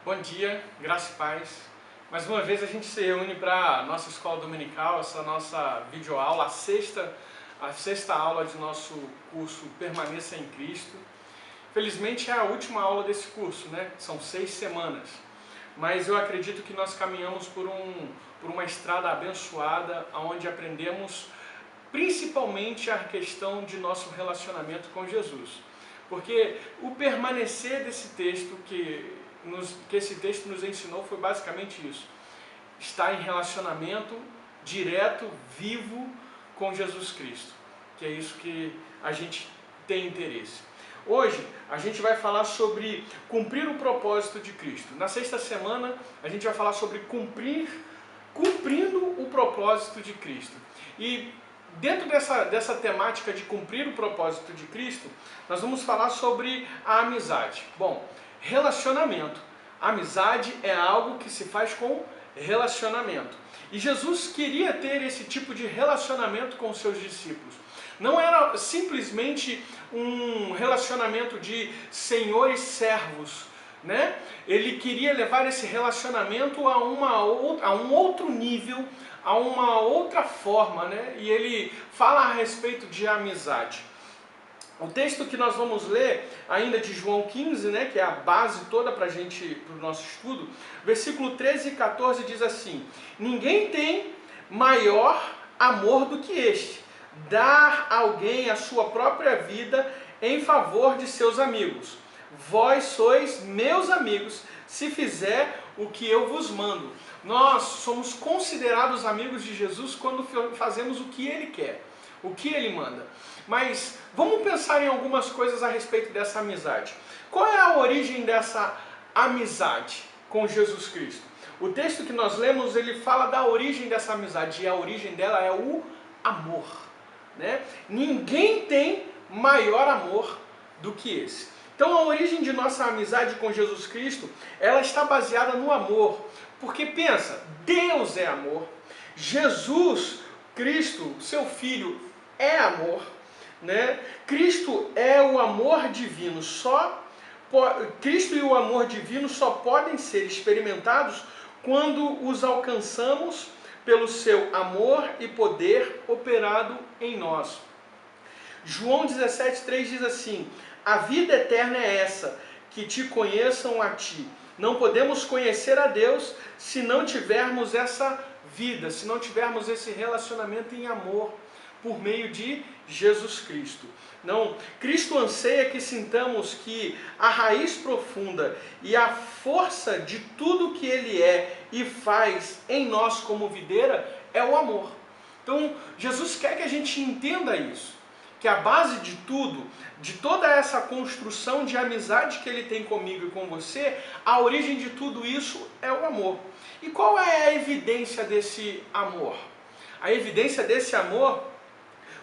Bom dia, graça e paz. Mais uma vez a gente se reúne para a nossa escola dominical, essa nossa videoaula, a sexta aula de nosso curso Permaneça em Cristo. Felizmente é a última aula desse curso, né? São 6 semanas. Mas eu acredito que nós caminhamos por uma estrada abençoada, onde aprendemos principalmente a questão de nosso relacionamento com Jesus. Porque o permanecer desse texto que esse texto nos ensinou foi basicamente isso. Estar em relacionamento direto, vivo com Jesus Cristo. Que é isso que a gente tem interesse. Hoje a gente vai falar sobre cumprir o propósito de Cristo. Na sexta semana a gente vai falar sobre cumprindo o propósito de Cristo. E dentro dessa temática de cumprir o propósito de Cristo, nós vamos falar sobre a amizade. Bom, relacionamento. Amizade é algo que se faz com relacionamento. E Jesus queria ter esse tipo de relacionamento com os seus discípulos. Não era simplesmente um relacionamento de senhor e servos, né? Ele queria levar esse relacionamento a um outro nível, a uma outra forma, né? E ele fala a respeito de amizade. O texto que nós vamos ler, ainda de João 15, né, que é a base toda para o nosso estudo, versículo 13 e 14 diz assim: ninguém tem maior amor do que este, dar a alguém a sua própria vida em favor de seus amigos. Vós sois meus amigos, se fizer o que eu vos mando. Nós somos considerados amigos de Jesus quando fazemos o que Ele quer, o que Ele manda. Mas vamos pensar em algumas coisas a respeito dessa amizade. Qual é a origem dessa amizade com Jesus Cristo? O texto que nós lemos, ele fala da origem dessa amizade, e a origem dela é o amor, né? Ninguém tem maior amor do que esse. Então a origem de nossa amizade com Jesus Cristo, ela está baseada no amor. Porque pensa, Deus é amor, Jesus Cristo, seu Filho, é amor, né? Cristo é o amor divino. Cristo e o amor divino só podem ser experimentados quando os alcançamos pelo seu amor e poder operado em nós. João 17,3 diz assim: a vida eterna é essa, que te conheçam a ti. Não podemos conhecer a Deus se não tivermos essa vida, se não tivermos esse relacionamento em amor por meio de Jesus Cristo. Não, Cristo anseia que sintamos que a raiz profunda e a força de tudo que Ele é e faz em nós como videira é o amor. Então, Jesus quer que a gente entenda isso, que a base de tudo, de toda essa construção de amizade que Ele tem comigo e com você, a origem de tudo isso é o amor. E qual é a evidência desse amor? A evidência desse amor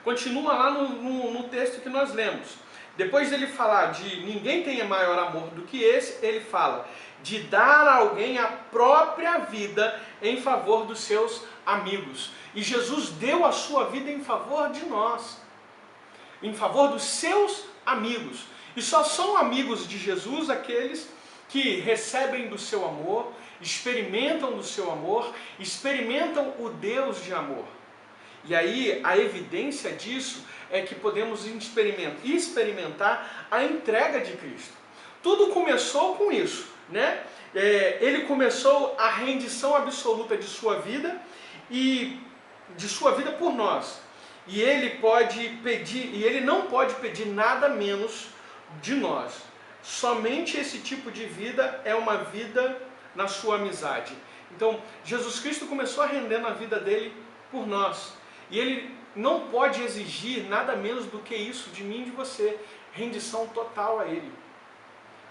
continua lá no texto que nós lemos. Depois dele falar de ninguém tenha maior amor do que esse, ele fala de dar a alguém a própria vida em favor dos seus amigos. E Jesus deu a sua vida em favor de nós, em favor dos seus amigos. E só são amigos de Jesus aqueles que recebem do seu amor, experimentam do seu amor, experimentam o Deus de amor. E aí a evidência disso é que podemos experimentar a entrega de Cristo. Tudo começou com isso, né? Ele começou a rendição absoluta de sua vida e de sua vida por nós. E ele não pode pedir nada menos de nós. Somente esse tipo de vida é uma vida na sua amizade. Então, Jesus Cristo começou a render na vida dele por nós. E Ele não pode exigir nada menos do que isso de mim e de você. Rendição total a Ele.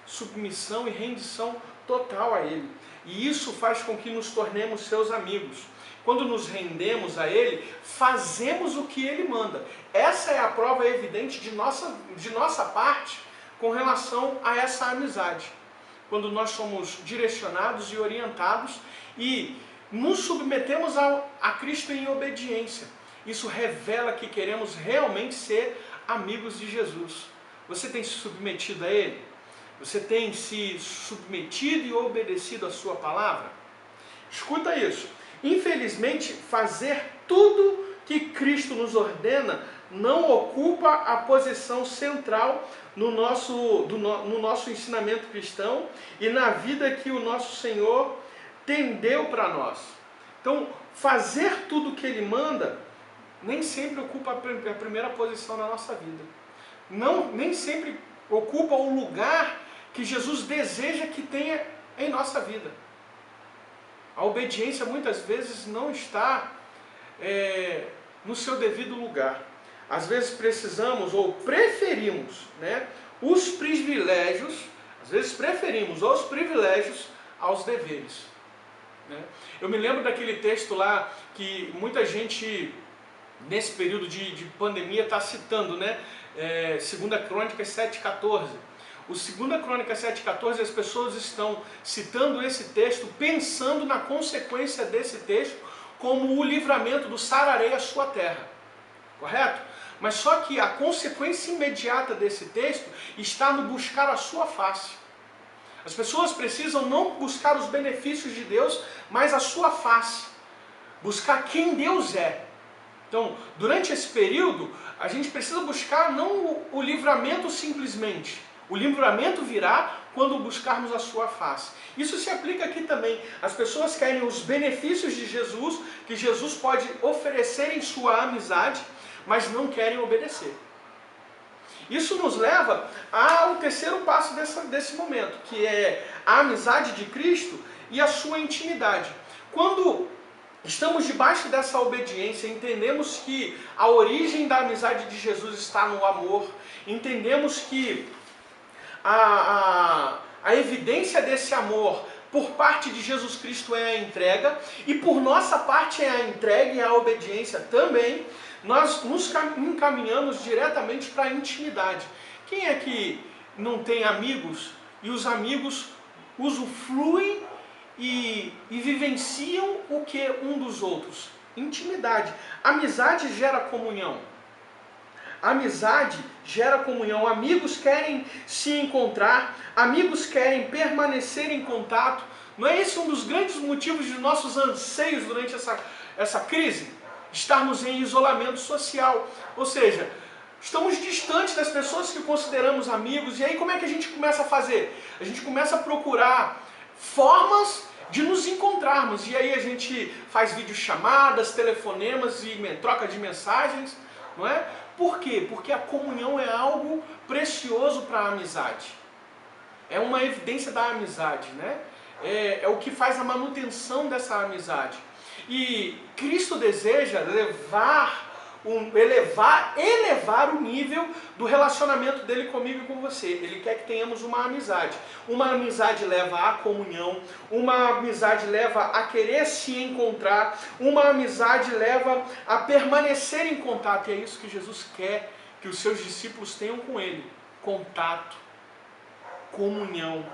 Submissão e rendição total a Ele. E isso faz com que nos tornemos seus amigos. Quando nos rendemos a Ele, fazemos o que Ele manda. Essa é a prova evidente de nossa parte com relação a essa amizade. Quando nós somos direcionados e orientados e nos submetemos a Cristo em obediência. Isso revela que queremos realmente ser amigos de Jesus. Você tem se submetido a Ele? Você tem se submetido e obedecido à sua palavra? Escuta isso. Infelizmente, fazer tudo que Cristo nos ordena não ocupa a posição central no nosso ensinamento cristão e na vida que o nosso Senhor tendeu para nós. Então, fazer tudo o que Ele manda nem sempre ocupa a primeira posição na nossa vida. Nem sempre ocupa o lugar que Jesus deseja que tenha em nossa vida. A obediência muitas vezes não está no seu devido lugar. Às vezes precisamos ou preferimos, né, os privilégios, aos deveres. Né? Eu me lembro daquele texto lá que muita gente, nesse período de pandemia, está citando, né? 2 Crônicas 7,14. O 2 Crônicas 7,14, as pessoas estão citando esse texto, pensando na consequência desse texto, como o livramento do sararei à sua terra. Correto? Mas só que a consequência imediata desse texto está no buscar a sua face. As pessoas precisam não buscar os benefícios de Deus, mas a sua face. Buscar quem Deus é. Então, durante esse período, a gente precisa buscar não o livramento simplesmente. O livramento virá quando buscarmos a sua face. Isso se aplica aqui também. As pessoas querem os benefícios de Jesus, que Jesus pode oferecer em sua amizade, mas não querem obedecer. Isso nos leva ao terceiro passo desse momento, que é a amizade de Cristo e a sua intimidade. Quando estamos debaixo dessa obediência, entendemos que a origem da amizade de Jesus está no amor, entendemos que a evidência desse amor por parte de Jesus Cristo é a entrega, e por nossa parte é a entrega e a obediência também, nós nos encaminhamos diretamente para a intimidade. Quem é que não tem amigos e os amigos usufruem e vivenciam o que um dos outros? Intimidade. Amizade gera comunhão. Amizade gera comunhão. Amigos querem se encontrar, amigos querem permanecer em contato. Não é esse um dos grandes motivos de nossos anseios durante essa crise? Estarmos em isolamento social. Ou seja, estamos distantes das pessoas que consideramos amigos. E aí como é que a gente começa a fazer? A gente começa a procurar formas de nos encontrarmos. E aí a gente faz videochamadas, telefonemas e troca de mensagens, não é? Por quê? Porque a comunhão é algo precioso para a amizade. É uma evidência da amizade, né? É o que faz a manutenção dessa amizade. E Cristo deseja elevar o nível do relacionamento dele comigo e com você. Ele quer que tenhamos uma amizade. Uma amizade leva à comunhão, uma amizade leva a querer se encontrar, uma amizade leva a permanecer em contato. E é isso que Jesus quer que os seus discípulos tenham com ele. Contato, comunhão.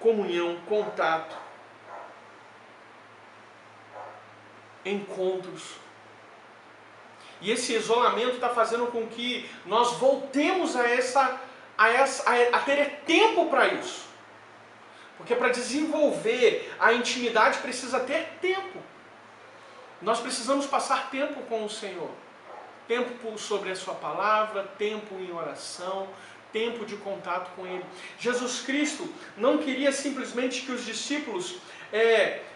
Comunhão, contato, encontros. E esse isolamento está fazendo com que nós voltemos a ter tempo para isso. Porque para desenvolver a intimidade precisa ter tempo. Nós precisamos passar tempo com o Senhor. Tempo sobre a sua palavra, tempo em oração, tempo de contato com Ele. Jesus Cristo não queria simplesmente que os discípulos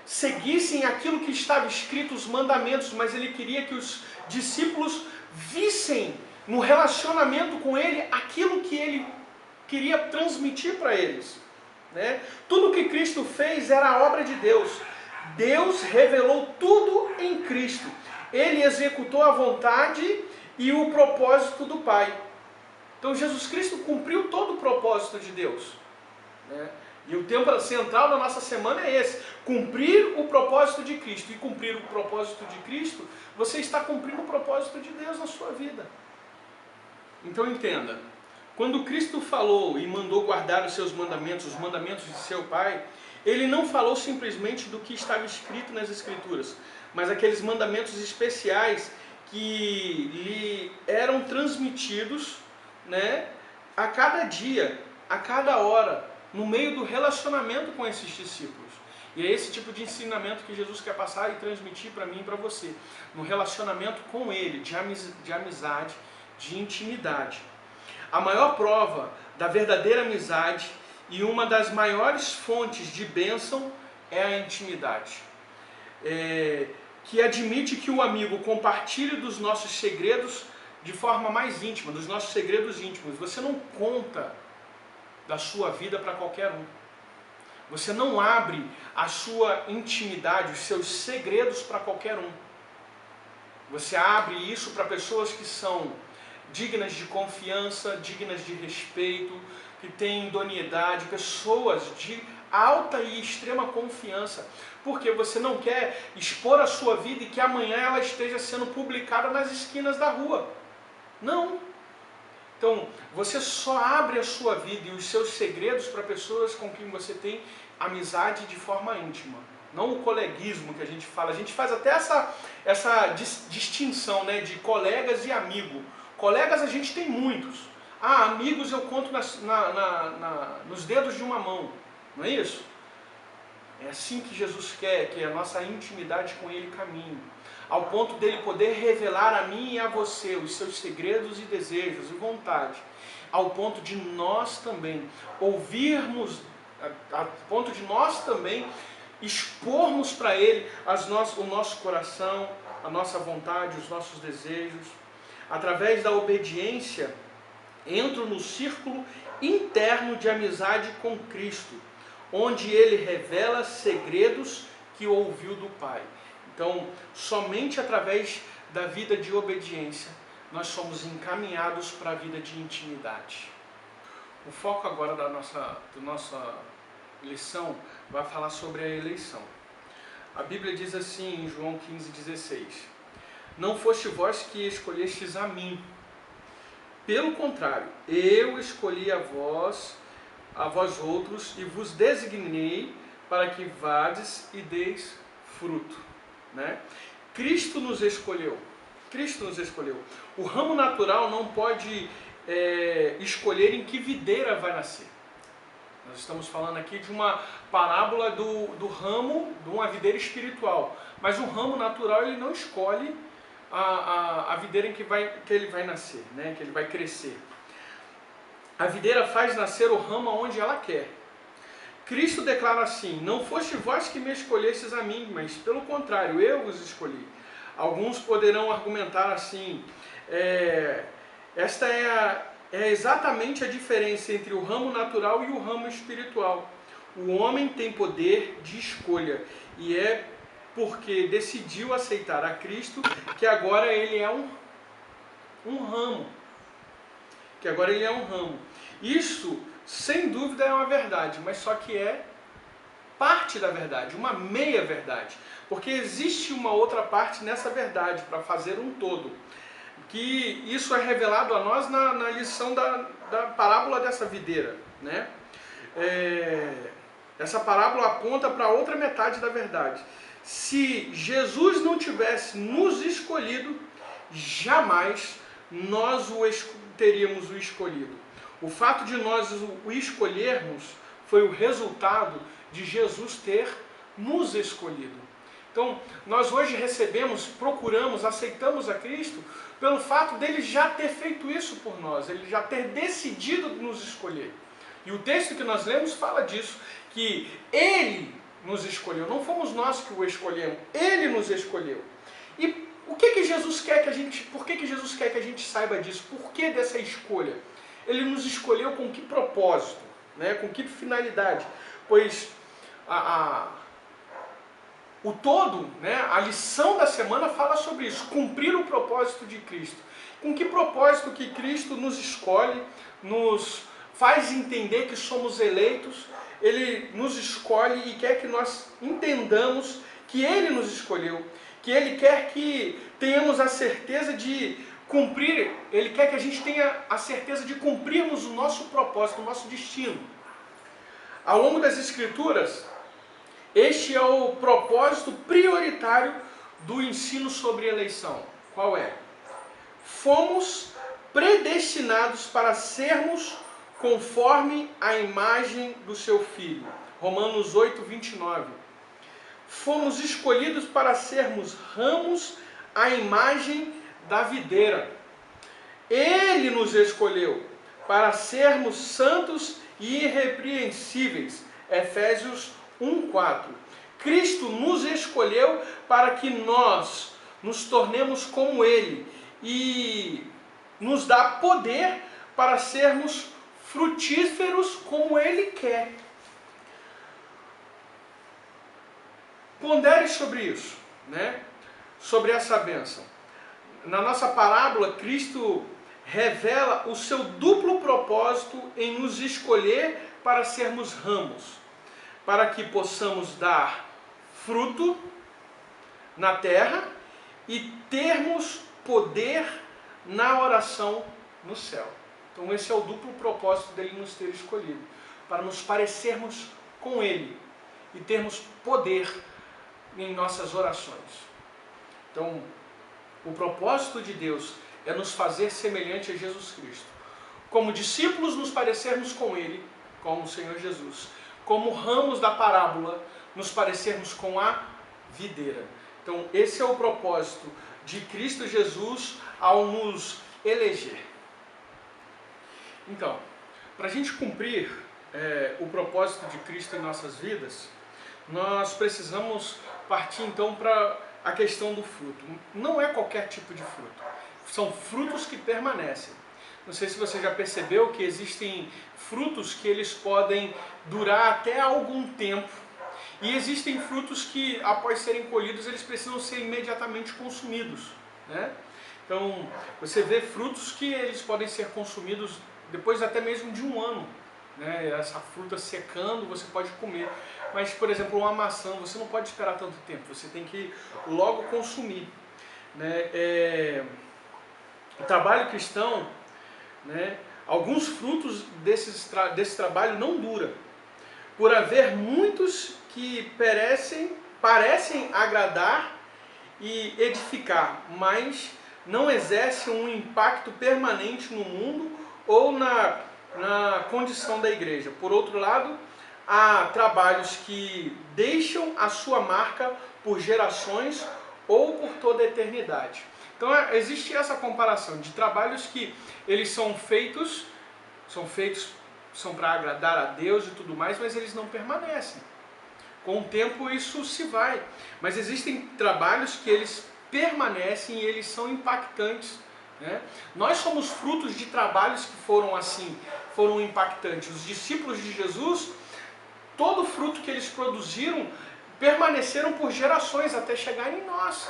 seguissem aquilo que estava escrito, os mandamentos, mas Ele queria que os discípulos vissem no relacionamento com Ele aquilo que Ele queria transmitir para eles. Né? Tudo que Cristo fez era a obra de Deus. Deus revelou tudo em Cristo. Ele executou a vontade e o propósito do Pai. Então Jesus Cristo cumpriu todo o propósito de Deus. Né? E o tema central da nossa semana é esse: cumprir o propósito de Cristo. E cumprir o propósito de Cristo, você está cumprindo o propósito de Deus na sua vida. Então entenda, quando Cristo falou e mandou guardar os seus mandamentos, os mandamentos de seu Pai, Ele não falou simplesmente do que estava escrito nas Escrituras, mas aqueles mandamentos especiais que lhe eram transmitidos, né, a cada dia, a cada hora, no meio do relacionamento com esses discípulos. E é esse tipo de ensinamento que Jesus quer passar e transmitir para mim e para você. No relacionamento com Ele, de amizade, de intimidade. A maior prova da verdadeira amizade e uma das maiores fontes de bênção é a intimidade. Que admite que o amigo compartilhe dos nossos segredos de forma mais íntima, dos nossos segredos íntimos. Você não conta da sua vida para qualquer um. Você não abre a sua intimidade, os seus segredos para qualquer um. Você abre isso para pessoas que são dignas de confiança, dignas de respeito, que têm idoneidade, pessoas de alta e extrema confiança, porque você não quer expor a sua vida e que amanhã ela esteja sendo publicada nas esquinas da rua. Não. Então, você só abre a sua vida e os seus segredos para pessoas com quem você tem amizade de forma íntima. Não o coleguismo que a gente fala. A gente faz até essa distinção, né, de colegas e amigo. Colegas a gente tem muitos. Amigos eu conto nos dedos de uma mão. Não é isso? É assim que Jesus quer que a nossa intimidade com Ele caminhe. Ao ponto dele poder revelar a mim e a você os seus segredos e desejos e vontade. Ao ponto de nós também ouvirmos, a ponto de nós também expormos para Ele o nosso coração, a nossa vontade, os nossos desejos. Através da obediência, entro no círculo interno de amizade com Cristo, onde Ele revela segredos que ouviu do Pai. Então, somente através da vida de obediência, nós somos encaminhados para a vida de intimidade. O foco agora da nossa lição vai falar sobre a eleição. A Bíblia diz assim em João 15,16: Não foste vós que escolhestes a mim. Pelo contrário, eu escolhi a vós outros, e vos designei para que vades e deis fruto. Né? Cristo nos escolheu. Cristo nos escolheu. O ramo natural não pode escolher em que videira vai nascer. Nós estamos falando aqui de uma parábola do ramo, de uma videira espiritual. Mas o ramo natural ele não escolhe a videira em que ele vai nascer, né? Que ele vai crescer. A videira faz nascer o ramo onde ela quer. Cristo declara assim: Não foste vós que me escolhestes a mim, mas pelo contrário, eu vos escolhi. Alguns poderão argumentar assim: esta é exatamente a diferença entre o ramo natural e o ramo espiritual. O homem tem poder de escolha, e é porque decidiu aceitar a Cristo que agora ele é um ramo. Que agora ele é um ramo. Isso, sem dúvida, é uma verdade, mas só que é parte da verdade, uma meia verdade. Porque existe uma outra parte nessa verdade, para fazer um todo. Que isso é revelado a nós na lição da parábola dessa videira. Né? Essa parábola aponta para a outra metade da verdade. Se Jesus não tivesse nos escolhido, jamais nós teríamos o escolhido. O fato de nós o escolhermos foi o resultado de Jesus ter nos escolhido. Então, nós hoje procuramos, aceitamos a Cristo pelo fato dele já ter feito isso por nós, ele já ter decidido nos escolher. E o texto que nós lemos fala disso, que ele nos escolheu, não fomos nós que o escolhemos, ele nos escolheu. E o que Jesus quer que a gente, por que Jesus quer que a gente saiba disso? Por que dessa escolha? Ele nos escolheu com que propósito? Né? Com que finalidade? Pois o todo, né, a lição da semana fala sobre isso, cumprir o propósito de Cristo. Com que propósito que Cristo nos escolhe, nos faz entender que somos eleitos, Ele nos escolhe e quer que nós entendamos que Ele nos escolheu, que Ele quer que tenhamos a certeza de cumprir, Ele quer que a gente tenha a certeza de cumprirmos o nosso propósito, o nosso destino. Ao longo das Escrituras, este é o propósito prioritário do ensino sobre eleição. Qual é? Fomos predestinados para sermos conforme a imagem do seu Filho. Romanos 8, 29. Fomos escolhidos para sermos ramos à imagem da videira. Ele nos escolheu para sermos santos e irrepreensíveis. Efésios 1:4. Cristo nos escolheu para que nós nos tornemos como Ele e nos dá poder para sermos frutíferos como Ele quer. Pondere sobre isso, né? Sobre essa bênção. Na nossa parábola, Cristo revela o seu duplo propósito em nos escolher para sermos ramos, para que possamos dar fruto na terra e termos poder na oração no céu. Então esse é o duplo propósito dele nos ter escolhido, para nos parecermos com Ele e termos poder em nossas orações. Então, o propósito de Deus é nos fazer semelhante a Jesus Cristo. Como discípulos, nos parecermos com Ele, como o Senhor Jesus. Como ramos da parábola, nos parecermos com a videira. Então, esse é o propósito de Cristo Jesus ao nos eleger. Então, para a gente cumprir o propósito de Cristo em nossas vidas, nós precisamos partir então para a questão do fruto. Não é qualquer tipo de fruto. São frutos que permanecem. Não sei se você já percebeu que existem frutos que eles podem durar até algum tempo. E existem frutos que, após serem colhidos, eles precisam ser imediatamente consumidos, né? Então, você vê frutos que eles podem ser consumidos depois até mesmo de um ano, né? Essa fruta secando, você pode comer. Mas, por exemplo, uma maçã, você não pode esperar tanto tempo, você tem que logo consumir, né? O trabalho cristão, né? Alguns frutos desse trabalho não duram, por haver muitos que parecem agradar e edificar, mas não exercem um impacto permanente no mundo ou na condição da igreja. Por outro lado, há trabalhos que deixam a sua marca por gerações ou por toda a eternidade. Então existe essa comparação de trabalhos que eles são feitos para agradar a Deus e tudo mais, mas eles não permanecem. Com o tempo isso se vai. Mas existem trabalhos que eles permanecem e eles são impactantes, né? Nós somos frutos de trabalhos que foram assim, foram impactantes. Os discípulos de Jesus, todo o fruto que eles produziram, permaneceram por gerações até chegar em nós.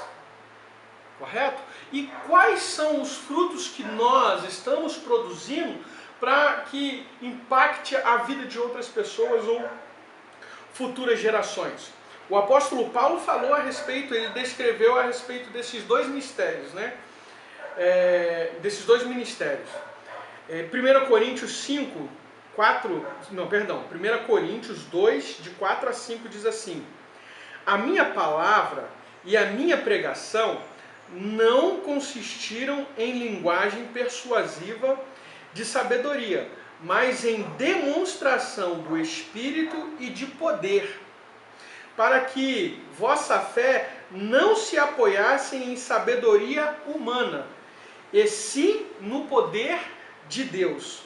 Correto? E quais são os frutos que nós estamos produzindo para que impacte a vida de outras pessoas ou futuras gerações? O apóstolo Paulo falou a respeito, ele descreveu a respeito desses dois mistérios, né? Desses dois ministérios. 1 Coríntios 2, de 4 a 5 diz assim: a minha palavra e a minha pregação não consistiram em linguagem persuasiva de sabedoria, mas em demonstração do Espírito e de poder, para que vossa fé não se apoiasse em sabedoria humana, e sim no poder de Deus.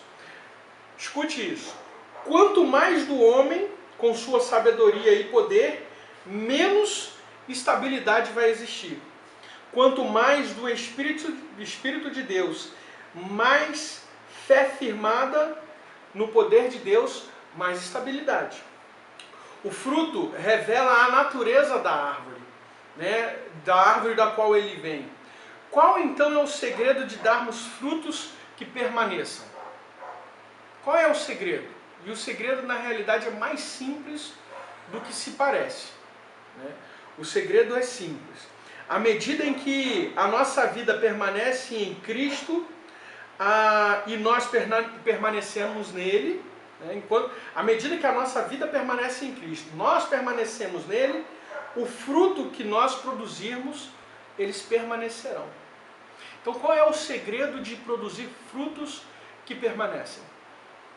Escute isso. Quanto mais do homem, com sua sabedoria e poder, menos estabilidade vai existir. Quanto mais do Espírito de Deus, mais fé firmada no poder de Deus, mais estabilidade. O fruto revela a natureza da árvore, né? Da árvore da qual ele vem. Qual então é o segredo de darmos frutos que permaneçam? Qual é o segredo? E o segredo, na realidade, é mais simples do que se parece, né? O segredo é simples. À medida em que a nossa vida permanece em Cristo e nós permanecemos nele, né? À medida que a nossa vida permanece em Cristo, nós permanecemos nele, o fruto que nós produzirmos, eles permanecerão. Então, qual é o segredo de produzir frutos que permanecem?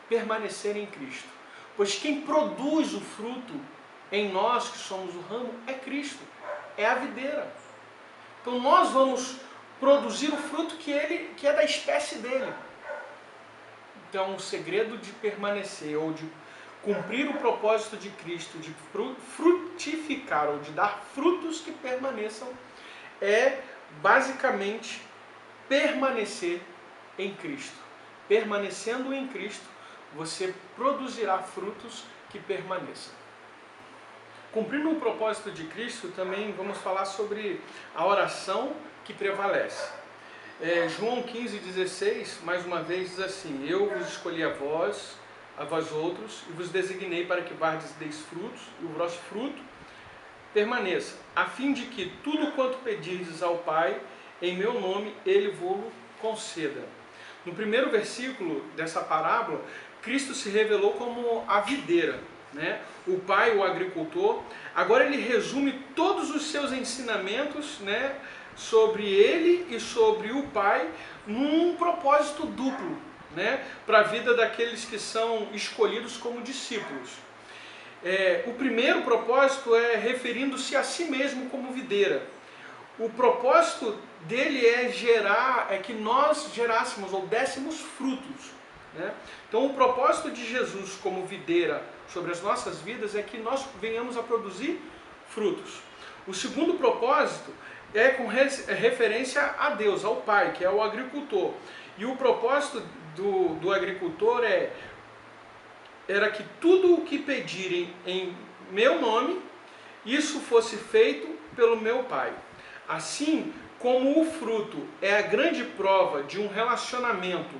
permanecer em Cristo. Pois quem produz o fruto em nós, que somos o ramo, é Cristo, é a videira. Então nós vamos produzir o fruto que é da espécie dele. Então o segredo de permanecer ou de cumprir o propósito de Cristo, de frutificar ou de dar frutos que permaneçam, é basicamente permanecer em Cristo. Permanecendo em Cristo, você produzirá frutos que permaneçam. Cumprindo o propósito de Cristo, também vamos falar sobre a oração que prevalece. João 15,16, mais uma vez, diz assim: eu vos escolhi a vós outros, e vos designei para que vardes deis frutos, e o vosso fruto permaneça, a fim de que tudo quanto pedirdes ao Pai, em meu nome, Ele vos conceda. No primeiro versículo dessa parábola, Cristo se revelou como a videira, né? O Pai, o agricultor. Agora ele resume todos os seus ensinamentos, né, sobre Ele e sobre o Pai, num propósito duplo, né, para a vida daqueles que são escolhidos como discípulos. O primeiro propósito é referindo-se a si mesmo como videira. O propósito dele é que nós gerássemos ou dessemos frutos, né? Então o propósito de Jesus como videira sobre as nossas vidas é que nós venhamos a produzir frutos. O segundo propósito é com referência a Deus, ao Pai, que é o agricultor. E o propósito do agricultor era que tudo o que pedirem em meu nome, isso fosse feito pelo meu Pai. Assim como o fruto é a grande prova de um relacionamento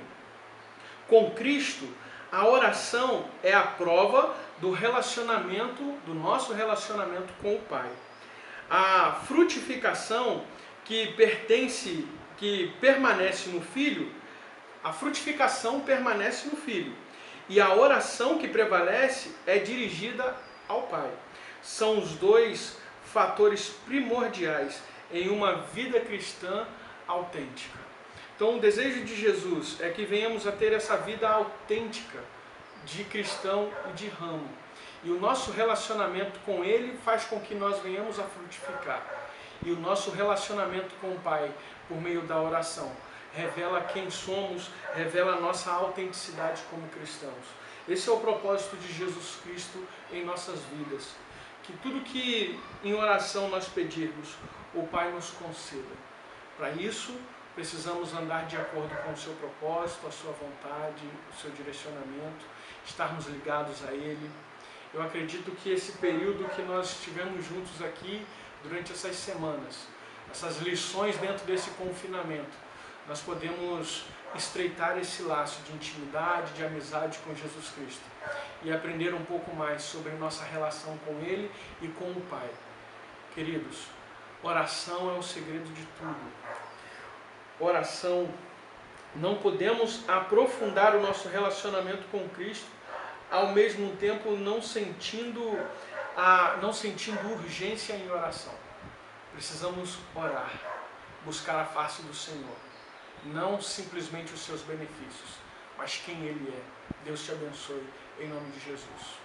com Cristo, a oração é a prova do nosso relacionamento com o Pai. A frutificação que permanece no Filho, a frutificação permanece no Filho. E a oração que prevalece é dirigida ao Pai. São os dois fatores primordiais em uma vida cristã autêntica. Então o desejo de Jesus é que venhamos a ter essa vida autêntica de cristão e de ramo. E o nosso relacionamento com Ele faz com que nós venhamos a frutificar. E o nosso relacionamento com o Pai, por meio da oração, revela quem somos, revela a nossa autenticidade como cristãos. Esse é o propósito de Jesus Cristo em nossas vidas. Que tudo que em oração nós pedirmos, o Pai nos conceda. Para isso, precisamos andar de acordo com o seu propósito, a sua vontade, o seu direcionamento, estarmos ligados a Ele. Eu acredito que esse período que nós estivemos juntos aqui, durante essas semanas, essas lições dentro desse confinamento, nós podemos estreitar esse laço de intimidade, de amizade com Jesus Cristo e aprender um pouco mais sobre nossa relação com Ele e com o Pai. Queridos, oração é o segredo de tudo. Oração, não podemos aprofundar o nosso relacionamento com Cristo, ao mesmo tempo não sentindo urgência em oração. Precisamos orar, buscar a face do Senhor, não simplesmente os seus benefícios, mas quem Ele é. Deus te abençoe, em nome de Jesus.